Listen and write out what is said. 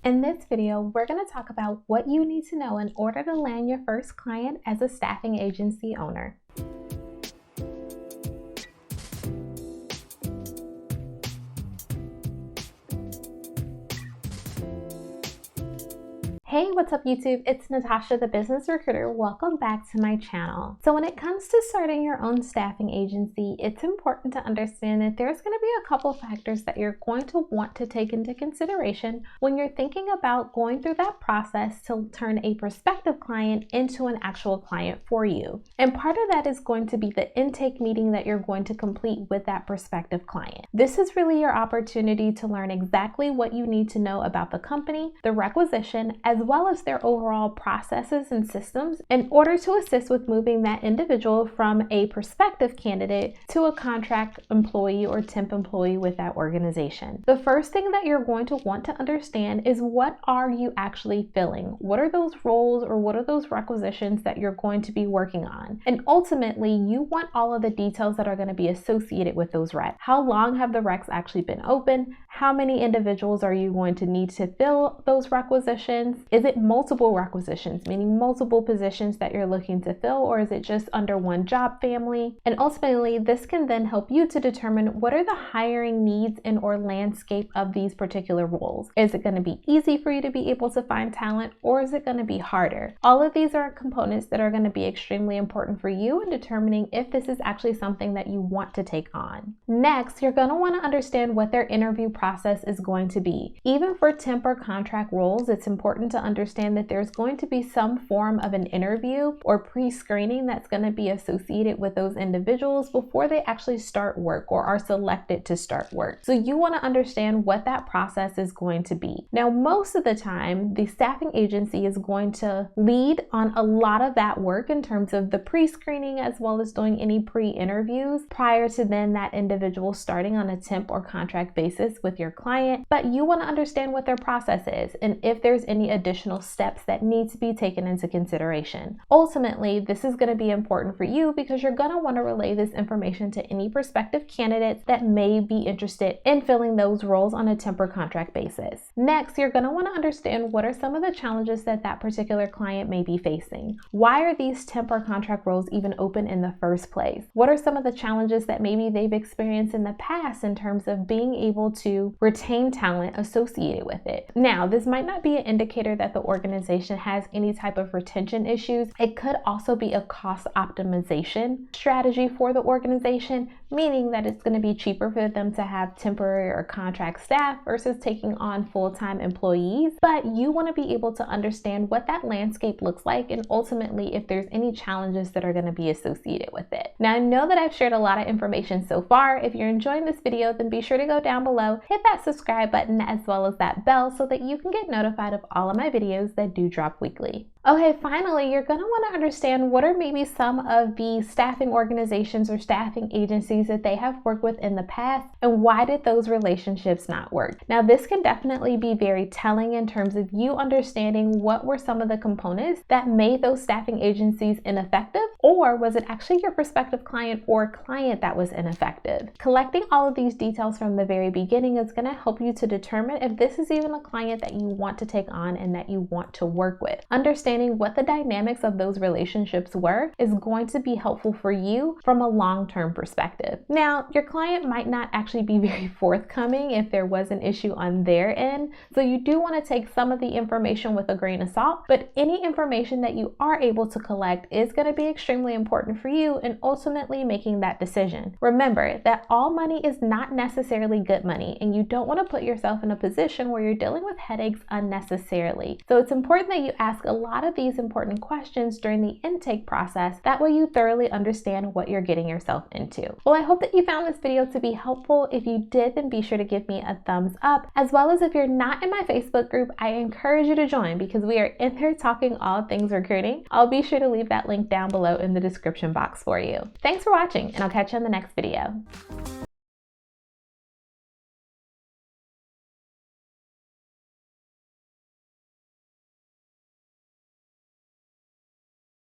In this video, we're going to talk about what you need to know in order to land your first client as a staffing agency owner. Hey, what's up YouTube? It's Natasha, the business recruiter. Welcome back to my channel. So when it comes to starting your own staffing agency, it's important to understand that there's going to be a couple factors that you're going to want to take into consideration when you're thinking about going through that process to turn a prospective client into an actual client for you. And part of that is going to be the intake meeting that you're going to complete with that prospective client. This is really your opportunity to learn exactly what you need to know about the company, the requisition, as well as their overall processes and systems in order to assist with moving that individual from a prospective candidate to a contract employee or temp employee with that organization. The first thing that you're going to want to understand is, what are you actually filling? What are those roles or what are those requisitions that you're going to be working on? And ultimately, you want all of the details that are going to be associated with those recs. How long have the recs actually been open? How many individuals are you going to need to fill those requisitions? Is it multiple requisitions, meaning multiple positions that you're looking to fill, or is it just under one job family? And ultimately, this can then help you to determine what are the hiring needs and or landscape of these particular roles. Is it going to be easy for you to be able to find talent, or is it going to be harder? All of these are components that are going to be extremely important for you in determining if this is actually something that you want to take on. Next, you're going to want to understand what their interview process is going to be. Even for temp or contract roles, it's important to understand that there's going to be some form of an interview or pre-screening that's going to be associated with those individuals before they actually start work or are selected to start work. So you want to understand what that process is going to be. Now, most of the time, the staffing agency is going to lead on a lot of that work in terms of the pre-screening as well as doing any pre-interviews prior to then that individual starting on a temp or contract basis with your client. But you want to understand what their process is and if there's any additional steps that need to be taken into consideration. Ultimately, this is going to be important for you because you're going to want to relay this information to any prospective candidates that may be interested in filling those roles on a temp or contract basis. Next, you're going to want to understand what are some of the challenges that that particular client may be facing. Why are these temp or contract roles even open in the first place? What are some of the challenges that maybe they've experienced in the past in terms of being able to retain talent associated with it? Now, this might not be an indicator that the organization has any type of retention issues. It could also be a cost optimization strategy for the organization, meaning that it's going to be cheaper for them to have temporary or contract staff versus taking on full-time employees. But you want to be able to understand what that landscape looks like and ultimately if there's any challenges that are going to be associated with it. Now, I know that I've shared a lot of information so far. If you're enjoying this video, then be sure to go down below, hit that subscribe button as well as that bell so that you can get notified of all of my videos that do drop weekly. Okay, finally, you're going to want to understand what are maybe some of the staffing organizations or staffing agencies that they have worked with in the past and why did those relationships not work. Now, this can definitely be very telling in terms of you understanding what were some of the components that made those staffing agencies ineffective, or was it actually your prospective client or client that was ineffective? Collecting all of these details from the very beginning is going to help you to determine if this is even a client that you want to take on and that you want to work with. Understanding what the dynamics of those relationships were is going to be helpful for you from a long-term perspective. Now, your client might not actually be very forthcoming if there was an issue on their end, so you do want to take some of the information with a grain of salt, but any information that you are able to collect is going to be extremely important for you in ultimately making that decision. Remember that all money is not necessarily good money, and you don't want to put yourself in a position where you're dealing with headaches unnecessarily. So it's important that you ask a lot of these important questions during the intake process. That way you thoroughly understand what you're getting yourself into. Well, I hope that you found this video to be helpful. If you did, then be sure to give me a thumbs up. As well as if you're not in my Facebook group, I encourage you to join because we are in there talking all things recruiting. I'll be sure to leave that link down below in the description box for you. Thanks for watching, and I'll catch you in the next video.